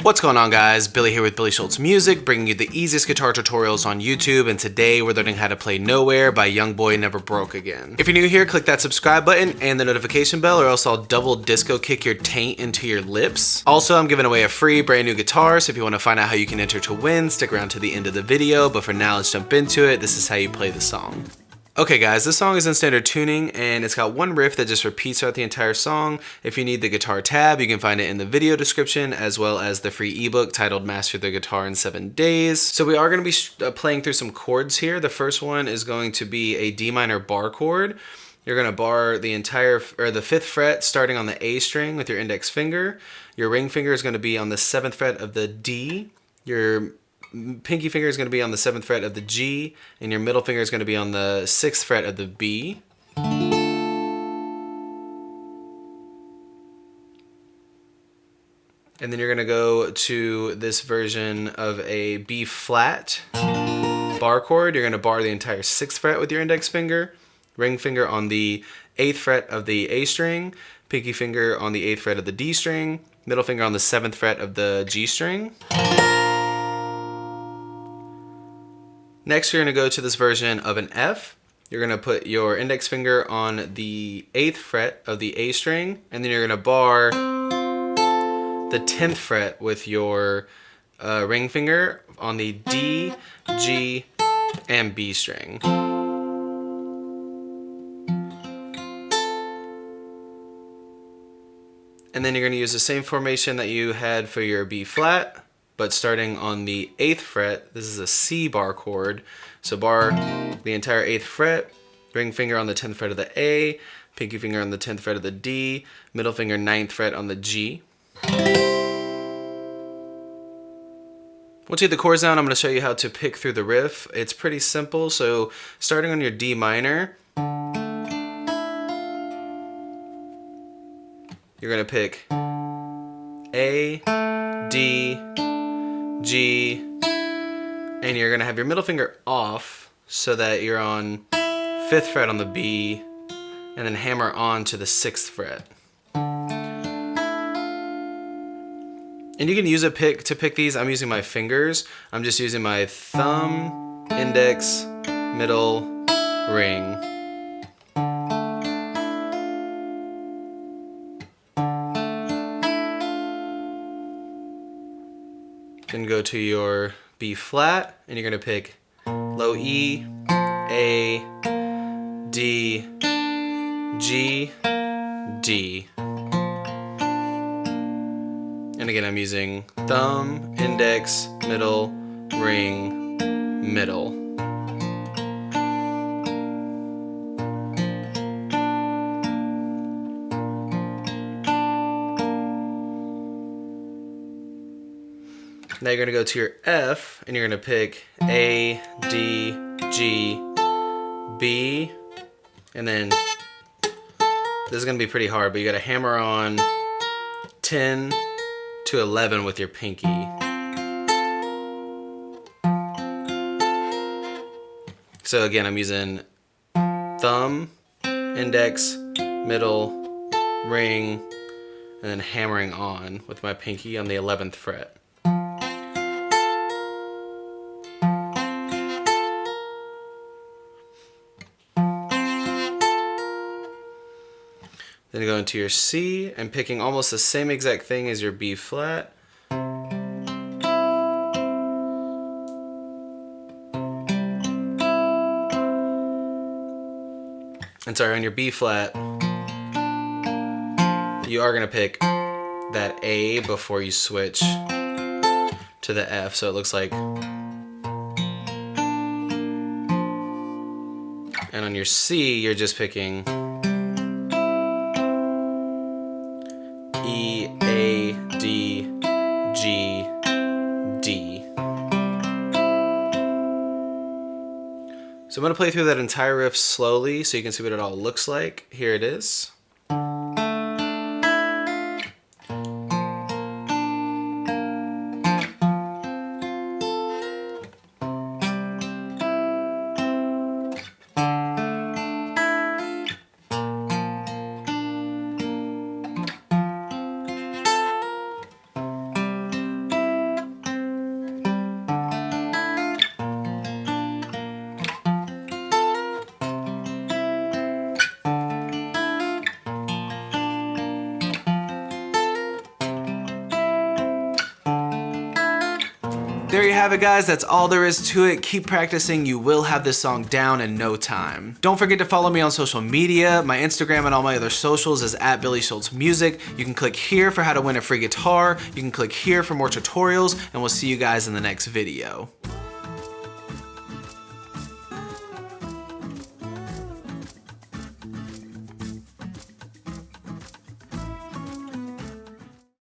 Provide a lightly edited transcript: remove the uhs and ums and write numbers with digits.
What's going on, guys? Billy here with Billy Schultz Music, bringing you the easiest guitar tutorials on YouTube, and today we're learning how to play Nowhere by YoungBoy Never Broke Again. If you're new here, click that subscribe button and the notification bell, or else I'll double disco kick your taint into your lips. Also, I'm giving away a free brand new guitar, so if you want to find out how you can enter to win, stick around to the end of the video, but for now, let's jump into it. This is how you play the song. Okay guys, this song is in standard tuning and it's got one riff that just repeats throughout the entire song. If you need the guitar tab, you can find it in the video description, as well as the free ebook titled Master the Guitar in 7 Days. So we are going to be playing through some chords here. The first one is going to be a D minor bar chord. You're going to bar the entire, or the 5th fret starting on the A string with your index finger. Your ring finger is going to be on the 7th fret of the D. Your pinky finger is going to be on the 7th fret of the G, and your middle finger is going to be on the 6th fret of the B. And then you're going to go to this version of a B flat bar chord. You're going to bar the entire 6th fret with your index finger, ring finger on the 8th fret of the A string, pinky finger on the 8th fret of the D string, middle finger on the 7th fret of the G string. Next, you're going to go to this version of an F. You're going to put your index finger on the 8th fret of the A string, and then you're going to bar the 10th fret with your ring finger on the D, G, and B string. And then you're going to use the same formation that you had for your B flat, but starting on the 8th fret. This is a C bar chord. So bar the entire 8th fret, ring finger on the 10th fret of the A, pinky finger on the 10th fret of the D, middle finger 9th fret on the G. Once you get the chords down, I'm going to show you how to pick through the riff. It's pretty simple. So starting on your D minor, you're going to pick A, D, G, and you're going to have your middle finger off so that you're on 5th fret on the B, and then hammer on to the 6th fret. And you can use a pick to pick these. I'm using my fingers. I'm just using my thumb, index, middle, ring. Then go to your B flat, and you're going to pick low E, A, D, G, D. And again, I'm using thumb, index, middle, ring, middle. Now you're going to go to your F, and you're going to pick A, D, G, B, and then this is going to be pretty hard, but you got to hammer on 10 to 11 with your pinky. So again, I'm using thumb, index, middle, ring, and then hammering on with my pinky on the 11th fret. Then you go into your C and picking almost the same exact thing as your B flat. And sorry, on your B flat, you are going to pick that A before you switch to the F, so it looks like. And on your C, you're just picking E, A, D, G, D. So I'm going to play through that entire riff slowly so you can see what it all looks like. Here it is. There you have it, guys. That's all there is to it. Keep practicing. You will have this song down in no time. Don't forget to follow me on social media. My Instagram and all my other socials is @BillySchultzMusic. You can click here for how to win a free guitar. You can click here for more tutorials, and we'll see you guys in the next video.